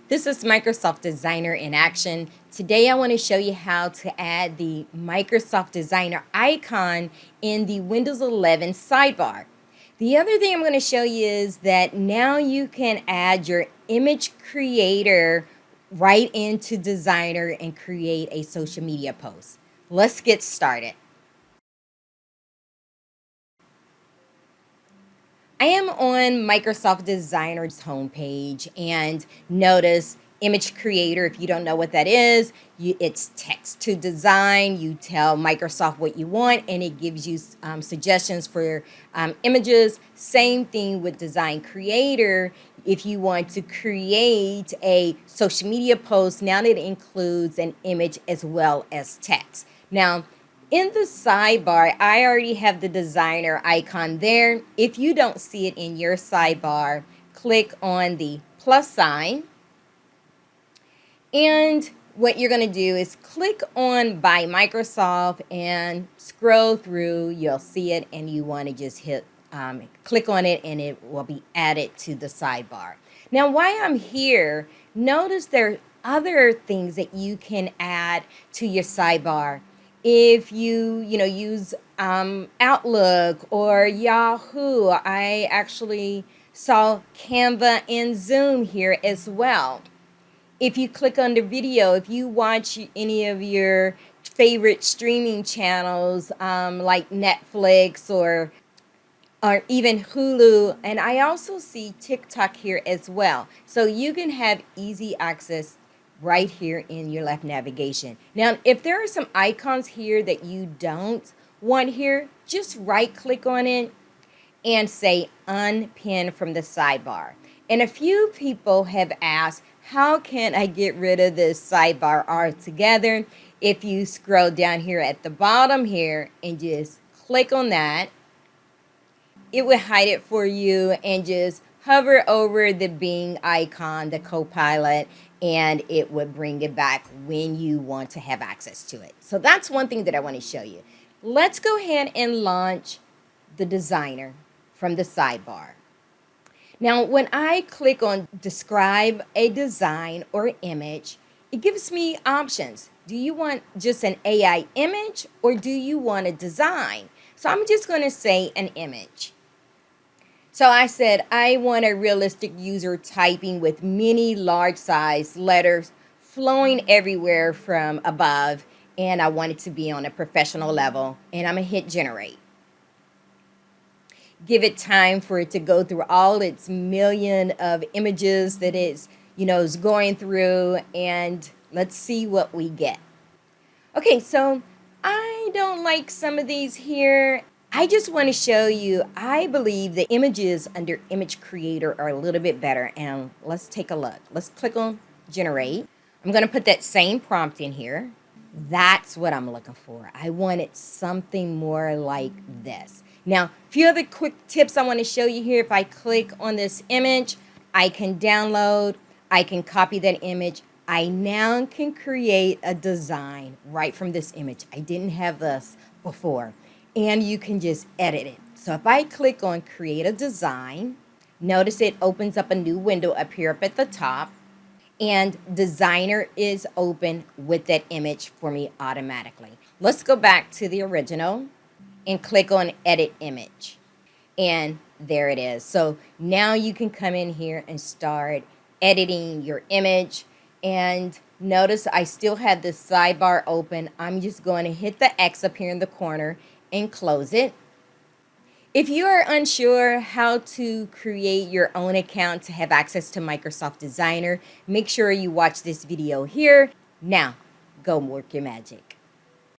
This is Microsoft Designer in action. Today I want to show you how to add the Microsoft Designer icon in the Windows 11 sidebar. The other thing I'm going to show you is that now you can add your image creator right into Designer and create a social media post. Let's get started. I am on Microsoft Designer's homepage, and notice image creator. If you don't know what that is, it's text to design. You tell Microsoft what you want and it gives you suggestions for images. Same thing with design creator. If you want to create a social media post, now it includes an image as well as text. Now, in the sidebar, I already have the designer icon there. If you don't see it in your sidebar, click on the plus sign. And what you're going to do is click on by Microsoft and scroll through. You'll see it and you want to just hit click on it and it will be added to the sidebar. Now, while I'm here, notice there are other things that you can add to your sidebar. If you use Outlook or Yahoo, I actually saw Canva and Zoom here as well. If you click on the video, if you watch any of your favorite streaming channels like Netflix or even Hulu, and I also see TikTok here as well. So you can have easy access right here in your left navigation. Now, if there are some icons here that you don't want here, just right click on it and say unpin from the sidebar. And a few people have asked, how can I get rid of this sidebar altogether? If you scroll down here at the bottom here and just click on that, it will hide it for you, and just hover over the Bing icon, the Copilot, and it would bring it back when you want to have access to it. So that's one thing that I want to show you. Let's go ahead and launch the designer from the sidebar. Now, when I click on describe a design or image, it gives me options. Do you want just an AI image or do you want a design? So I'm just going to say an image. So I said, I want a realistic user typing with many large size letters flowing everywhere from above, and I want it to be on a professional level, and I'm gonna hit generate. Give it time for it to go through all its million of images that it's, is going through, and let's see what we get. Okay, so I don't like some of these here. I just want to show you, I believe the images under image creator are a little bit better, and let's take a look. Let's click on generate. I'm going to put that same prompt in here. That's what I'm looking for. I wanted something more like this. Now, a few other quick tips I want to show you here. If I click on this image, I can download, I can copy that image. I now can create a design right from this image. I didn't have this before. And you can just edit it. So if I click on create a design, notice it opens up a new window up here up at the top, and designer is open with that image for me automatically. Let's go back to the original and click on edit image. And there it is. So now you can come in here and start editing your image. And notice I still have the sidebar open. I'm just going to hit the X up here in the corner and close it. If you are unsure how to create your own account to have access to Microsoft Designer, make sure you watch this video here. Now, go work your magic.